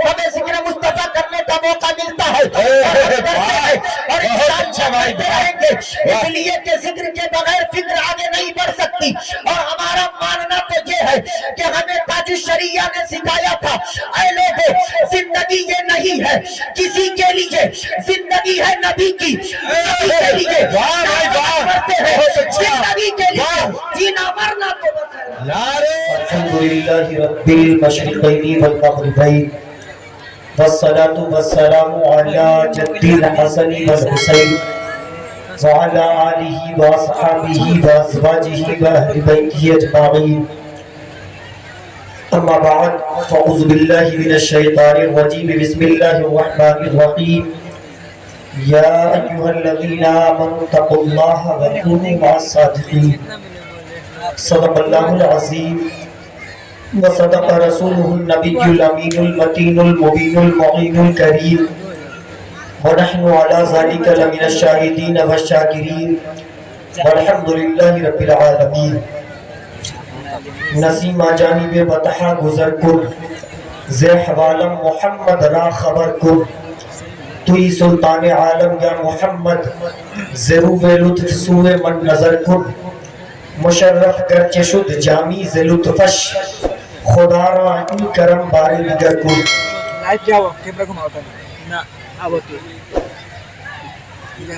ہمیں ذکر مصطفیٰ کرنے کا موقع ملتا ہے اور انشاءاللہ کرتے رہیں گے، اس لیے کہ ذکر کے بغیر فکر آگے نہیں بڑھ سکتی۔ اور ہمارا ماننا تو یہ ہے کہ ہمیں تاج الشریعہ نے سکھایا تھا، اے لوگوں زندگی یہ نہیں ہے کسی کے لیے، زندگی ہے نبی کی، نبی کے لیے کرتے ہیں، زندگی کے لیے جینا مرنا تو بس ہے۔ الحمدللہ رب المشرقین والمغربین والصلاة والسلام علی جد الحسن والحسین وعلى آلہ واصحابہ وازواجہ واہل بیتہ اجمعین، اما بعد فاعوذ باللہ من الشیطان الرجیم، بسم اللہ الرحمن الرحیم، یا ایہا الذین آمنوا اتقوا اللہ وکونوا مع الصادقین، صدق اللہ العظیم وصدق رسولہ النبی الامین المتین المبین المعین الکریم، ونحن على ذلك لمن الشاہدین والشاکرین، والحمد للہ رب العالمین۔ نسیمہ جانب بطحا گزر کن، زی حوالم محمد را خبر کن، توی سلطان عالم یا محمد، زروب لطف سوئے من نظر کن، مشرف گرچہ شد جامی ز لطفش، خدا را این کرم بارے نگر کن۔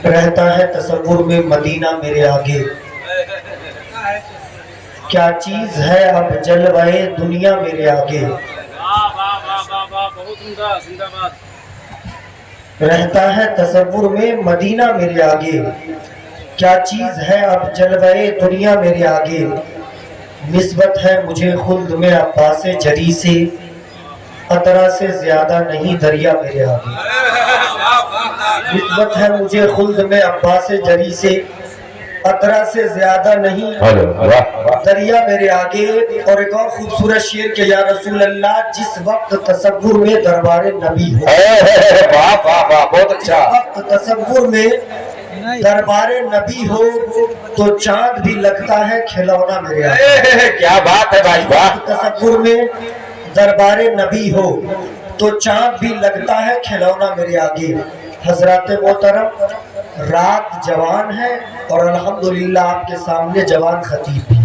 رہتا ہے تصور میں مدینہ میرے آگے، کیا چیز ہے اب جلوے دنیا میرے آگے، رہتا ہے تصور میں مدینہ میرے آگے، کیا چیز ہے اب جلوے دنیا میرے آگے، نسبت ہے مجھے خلد میں عباس جری سے، قطرہ سے زیادہ نہیں دریا میرے آگے، نسبت ہے مجھے خلد میں عباس جری سے، قطرہ سے زیادہ نہیں دریا میرے آگے۔ اور ایک اور خوبصورت شعر کہ یا رسول اللہ جس وقت تصور میں دربار نبی ہو، جس وقت تصور میں دربار نبی ہو تو چاند بھی لگتا ہے کھلونا میرے آگے۔ کیا بات ہے بھائی، بات تصور میں دربار نبی ہو تو چاند بھی لگتا ہے کھلونا میرے آگے۔ حضرات محترم، رات جوان ہے اور الحمدللہ آپ کے سامنے جوان خطیب بھی،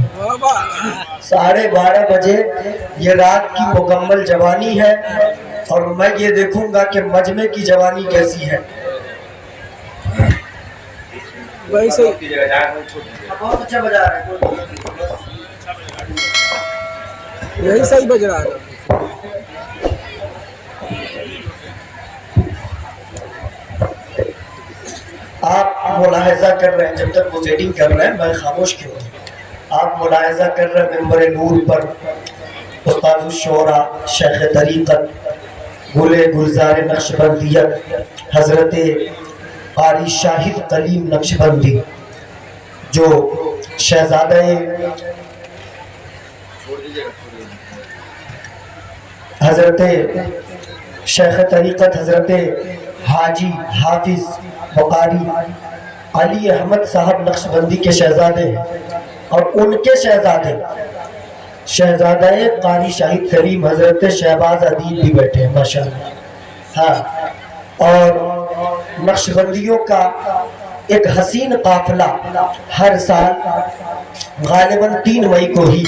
12:30 بجے یہ رات کی مکمل جوانی ہے، اور میں یہ دیکھوں گا کہ مجمع کی جوانی کیسی ہے۔ بہت اچھا بجا رہا ہے، یہی صحیح بج رہا ہے۔ آپ ملاحظہ کر رہے ہیں، جب تک وہ سیٹنگ کر رہے ہیں میں خاموش کیوں ہوں، آپ ملاحظہ کر رہے ہیں منبر نور پر استاد الشعراء شیخ طریقت گل گلزار نقشبندیت حضرت قاری شاہد کلیم نقشبندی، جو شہزادہ حضرت شیخ طریقت حضرت حاجی حافظ وقاری علی احمد صاحب نقشبندی کے شہزادے ہیں، اور ان کے شہزادے شہزادہ قاری شاہد کلیم حضرت شہباز ادیب بھی بیٹھے ہیں ماشاءاللہ۔ ہاں، اور نقشبندیوں کا ایک حسین قافلہ ہر سال غالباً 3 مئی کو ہی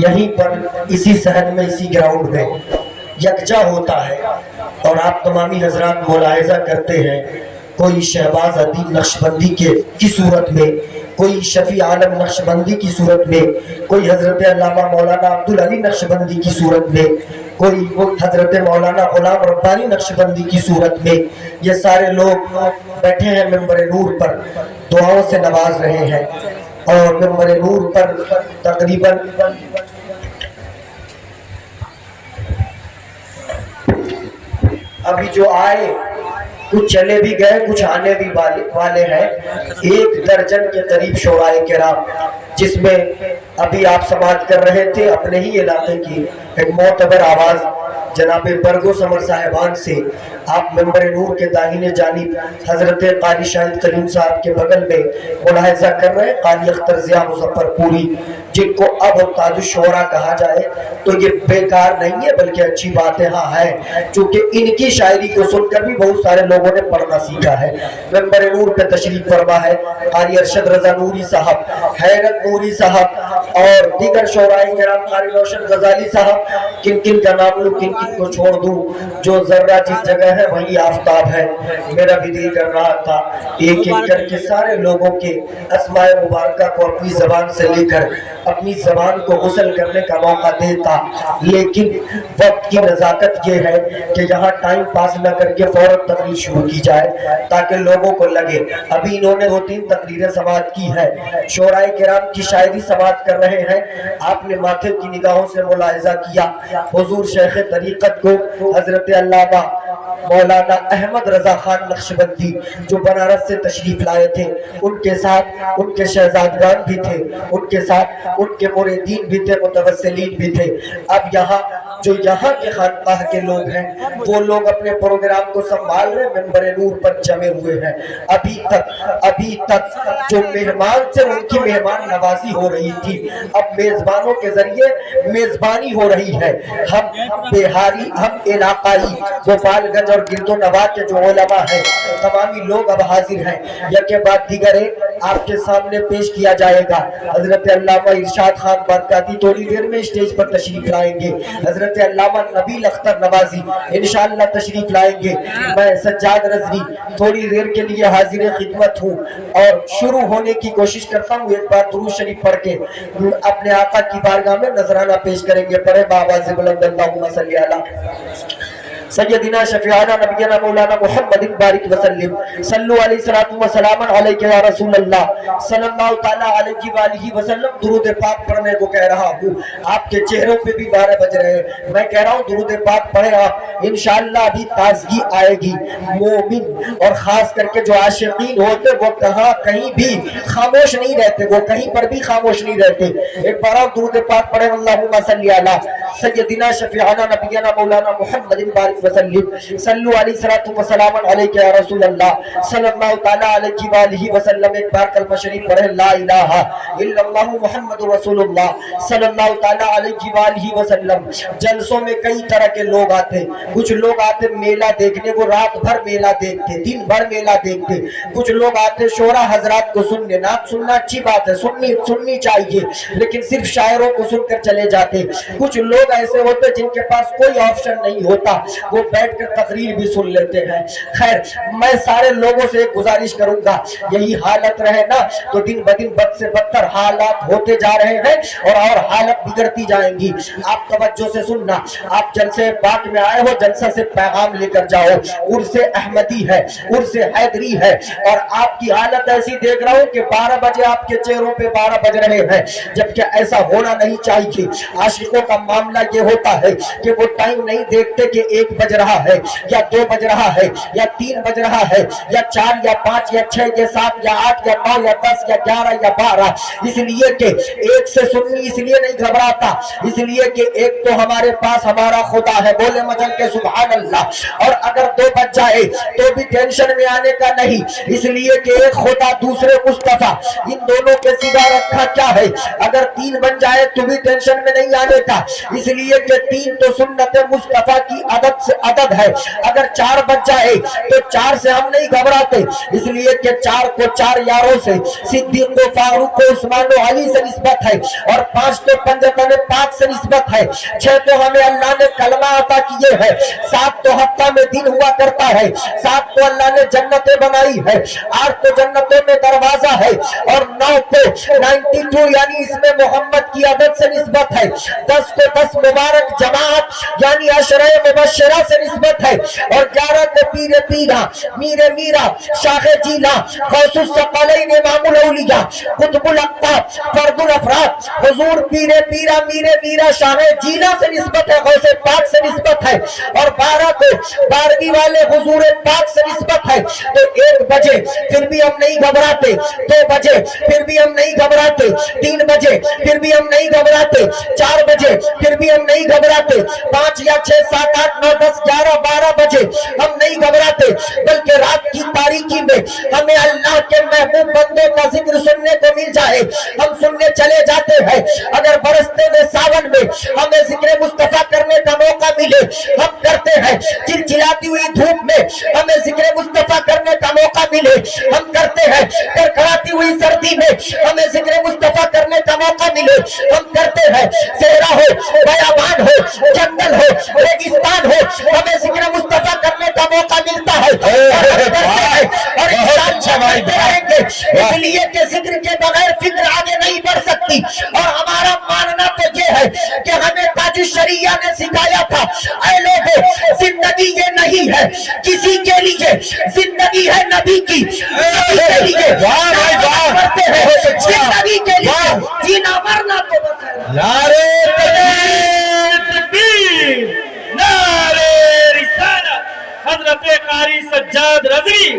یہیں پر اسی صحن میں اسی گراؤنڈ میں یکجا ہوتا ہے، اور آپ تمامی حضرات ملاحظہ کرتے ہیں، کوئی شہباز ادیب نقشبندی کی صورت میں، کوئی شفیع عالم نقشبندی کی صورت میں، کوئی حضرت علامہ مولانا عبدالعلی نقشبندی کی صورت میں، کوئی حضرت مولانا غلام ربانی نقشبندی کی صورت میں، یہ سارے لوگ بیٹھے ہیں منبر نور پر، دعاؤں سے نواز رہے ہیں، اور منبر نور پر تقریباً ابھی جو آئے کچھ چلے بھی گئے، کچھ آنے بھی والے ہیں، 1 درجن کے قریب شعراء کرام، جس میں ابھی آپ سماعت کر رہے تھے اپنے ہی علاقے کی ایک معتبر آواز जनाब बरगो समर साहिबान से आप मेंबर नूर के दाहिने जानिब हजरत कारी शाहिद करीम साहब के बगल में मुलाहिजा कर रहे हैं कारी अख्तर ज़िया मुज़फ्फरपुरी, जिनको अब ताज शोरा कहा जाए तो ये बेकार नहीं है बल्कि अच्छी बात है। हाँ है, चूँकि इनकी शायरी को सुनकर भी बहुत सारे लोगों ने पढ़ना सीखा है। मेंबर नूर पे तशरीफ फरमा है कारी अरशद रजा नूरी साहब, हैरत नूरी साहब और दीगर शोराए किराम, कारी रोशन गजाली साहब, किन किन का नाम लूं किन किन को छोड़ दूं, जो जर्रा जिस जगह है वही आफताब है। मेरा भी दिल कर रहा था एक एक करके सारे लोगों के अस्माए मुबारका को अपनी जबान से लेकर अपनी जबान को गुस्ल करने का मौका देता, लेकिन वक्त की नज़ाकत ये है कि यहाँ टाइम पास न करके फौरन तकरीर शुरू की जाए ताकि लोगों को लगे। अभी इन्होंने 2-3 तकरीरें समाअत की है, शोराए किराम की शायरी समाअत कर रहे हैं। आपने माथे की निगाहों से मुलाहिजा किया हुजूर शेख तरीक़त को हजरत अल्लामा मौलाना अहमद रजा खान नक्शबंदी जो बनारस से तशरीफ लाए थे, उनके साथ उनके शहजादगान भी थे, उनके साथ उनके मुरीदीन भी थे, मुतवस्सिलीन भी थे। अब यहाँ जो यहाँ के खानकाह के लोग हैं वो लोग अपने प्रोग्राम को संभाल रहे, मेंबर नूर पर जमे हुए हैं। अभी तक जो मेहमान थे उनकी मेहमान नवाजी हो रही थी, अब मेजबानों के जरिए मेजबानी हो रही है। हम बिहारी, हम इलाकाई गोपालगंज और गिरदो नवा के जो उलमा हैं तमामी लोग अब हाजिर हैं। यके बाद दीगर आपके सामने पेश किया जाएगा। हजरत अल्लामा इरशाद खान बरकाती थोड़ी देर में स्टेज पर तशरीफ लाएंगे, हजरत अल्लामा नबील अख्तर नवाजी इंशाअल्लाह तशरीफ लाएंगे। मैं सज्जाद रजवी थोड़ी देर के लिए हाजिर खिदमत हूँ और शुरू होने की कोशिश करता हूँ। एक बार दुरूद शरीफ पढ़ के अपने आका की बारगाह में नजराना पेश करेंगे। पढ़े बाबा से बुलंद अल्लाहुम्मा सल्ली अला सय्यदिना शफीअना नबियना मौलाना मुहम्मदिन बारिक वसल्लम सल्लु अलैहि सलातु व सलामन अलैका या रसूल अल्लाह सल्लल्लाहु तआला अलैहि व आलिहि वसल्लम। दुरूद पाक पढ़ने को कह रहा हूँ, आपके चेहरों पे भी 12 बज रहे हैं। मैं कह रहा हूँ दुरूद पाक पढ़े आप, इंशाअल्लाह अभी ताजगी आएगी। मोमिन और खास करके जो आशिकीन होते वो कहीं भी खामोश नहीं रहते, वो कहीं पर भी खामोश नहीं रहते। एक बार और दुरूद पाक पढ़े, अल्लाहुम्मा सल्ली अला सय्यदिना शफीअना नबियना मौलाना मुहम्मदिन बारिक वसल्लम सल्लु अलैहि सलातु व सलामन अलैका या रसूल अल्लाह सल्लल्लाहु तआला अलैहि व आलिहि वसल्लम। एक बार कलमा शरीफ पढ़े, ला इलाहा इल्लल्लाह मुहम्मदुर रसूलुल्लाह सल्लल्लाहु तआला अलैहि व आलिहि वसल्लम। जलसों में कई तरह के लोग आते, कुछ लोग आते मेला देखने, वो रात भर मेला देखते, दिन भर मेला देखते। कुछ लोग आते शोरा हजरात को सुनने, नात सुनना अच्छी बात है, सुननी चाहिए, लेकिन सिर्फ शायरों को सुनकर चले जाते। कुछ लोग ऐसे होते जिनके पास कोई ऑप्शन नहीं होता, वो बैठकर तकरीर भी सुन लेते हैं। खैर, मैं सारे लोगों से एक गुजारिश करूंगा, यही हालत रहे ना तो दिन ब दिन बद से बदतर हालात होते जा रहे हैं और हालत बिगड़ती जाएंगी। आप तवज्जो से सुनना, आप जलसे पाक में आए हो, जलसा से पैगाम लेकर जाओ। उर्से अहमदी है, उर्से हैदरी है और आपकी हालत ऐसी देख रहा हूं कि 12 बजे आपके चेहरों पे 12 बज रहे हैं, जबकि ऐसा होना नहीं चाहिए। आशिकों का मामला ये होता है कि वो टाइम नहीं देखते कि 1 बज रहा है या 2 बज रहा है या 3 बज रहा है या 4 या 5 या 6 या 7 या 8 या 9 या 10 या 11 या 12, इसलिए कि एक से सुन्नी इसलिए नहीं घबराता, इसलिए कि एक तो हमारे पास हमारा खुदा है, बोले मजल के सुभान अल्लाह। और अगर 2 बज जाए तो भी टेंशन में आने का नहीं, इसलिए कि एक खुदा दूसरे मुस्तफा, इन दोनों के सिवा रखा क्या है। अगर 3 बन जाए तो भी टेंशन में नहीं आने का, इसलिए कि 3 तो सुन्नत मुस्तफा की अदद है। अगर 4 बज जाए तो 4 से हम नहीं घबराते, इसलिए कि 4 को 4 यारों से, सिद्दीक को, फारूक को, उस्मान को, अली से निस्बत है और 5 तो पंजतन पाक से निस्बत है। 6 तो हमें अल्लाह ने कलमा अता किए है, 7 तो हफ्ता में दिन हुआ करता है, 7 को अल्लाह ने जन्नतें बनाई है, 8 तो जन्नतों में दरवाजा है और 9 को 92 यानी इसमें मोहम्मद की अदद से निस्बत है, 10 को 10 मुबारक जमात यानी अशरे मुबशरा से निस्बत है और 11 को पीरे पीरा, मीरे मीरा, शाखे जीला, गौसुस सकलैन इमामुल औलिया, कुतुबुल अक़ताब, फर्दुल अफराद, हुजूर पीरे पीरा, मीरे मीरा, शाहे जीला से निस्बत है, गौसे पाक से निस्बत है और 12 को میں 12ویں والے حضور پاک سے نسبت ہے تو 1 بجے پھر بھی ہم نہیں گھبراتے, 2 بجے پھر بھی ہم نہیں گھبراتے, 3 بجے پھر بھی ہم نہیں گھبراتے, 4 بجے پھر بھی ہم نہیں گھبراتے, 5 یا 6 7 8 9 10 11 12 بجے ہم نہیں گھبراتے, بلکہ رات کی تاریکی میں ہمیں اللہ کے محبوب بندوں کا ذکر سننے کو مل جائے ہم سننے چلے جاتے ہیں. اگر برستے میں ساون میں ہمیں ذکر مصطفیٰ کرنے کا موقع ملے ہم کرتے ہیں, چلچلاتی ہوئی دھوپ میں ہمیں ذکر مصطفیٰ کرنے کا موقع ملے ہم کرتے ہیں, کڑکڑاتی ہوئی سردی میں ہمیں ذکر مصطفیٰ کرنے کا موقع ملے ہم کرتے ہیں, صحرا ہو بیابان ہو جنگل ہو ریگستان ہو ہمیں ذکر مصطفیٰ کرنے کا موقع ملتا ہے اور انشاءاللہ کرتے رہیں گے, اس لیے کہ ذکر کے بغیر فکر آگے نہیں بڑھ سکتی. اور ہمارا ماننا تو یہ ہے کہ ہمیں تاج الشریعہ نے سکھایا تھا, اے لوگوں زندگی یہ نہیں ہے کسی کے لیے, زندگی ہے نبی کی, نبی کے لیے کرتے ہیں, زندگی کے لیے جینا مرنا تو بس ہے. نعرے تکبیر, نعرے رسالت, حضرت قاری سجاد رضوی,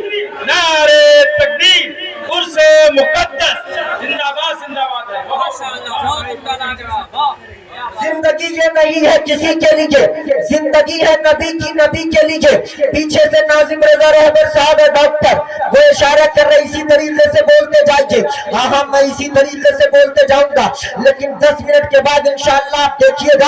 نعرے تکبیر, عرس مقدس, زندہ باد زندہ باد ہے. زندگی یہ نہیں ہے کسی کے لیے, زندگی ہے نبی کی, نبی کے لیے. پیچھے سے ناظم رضا رہبر صاحب ہے ڈاکٹر, وہ اشارہ کر رہے اسی طریقے سے بولتے جائیے. ہاں میں اسی طریقے سے بولتے جاؤں گا, لیکن 10 منٹ کے بعد انشاءاللہ آپ دیکھیے گا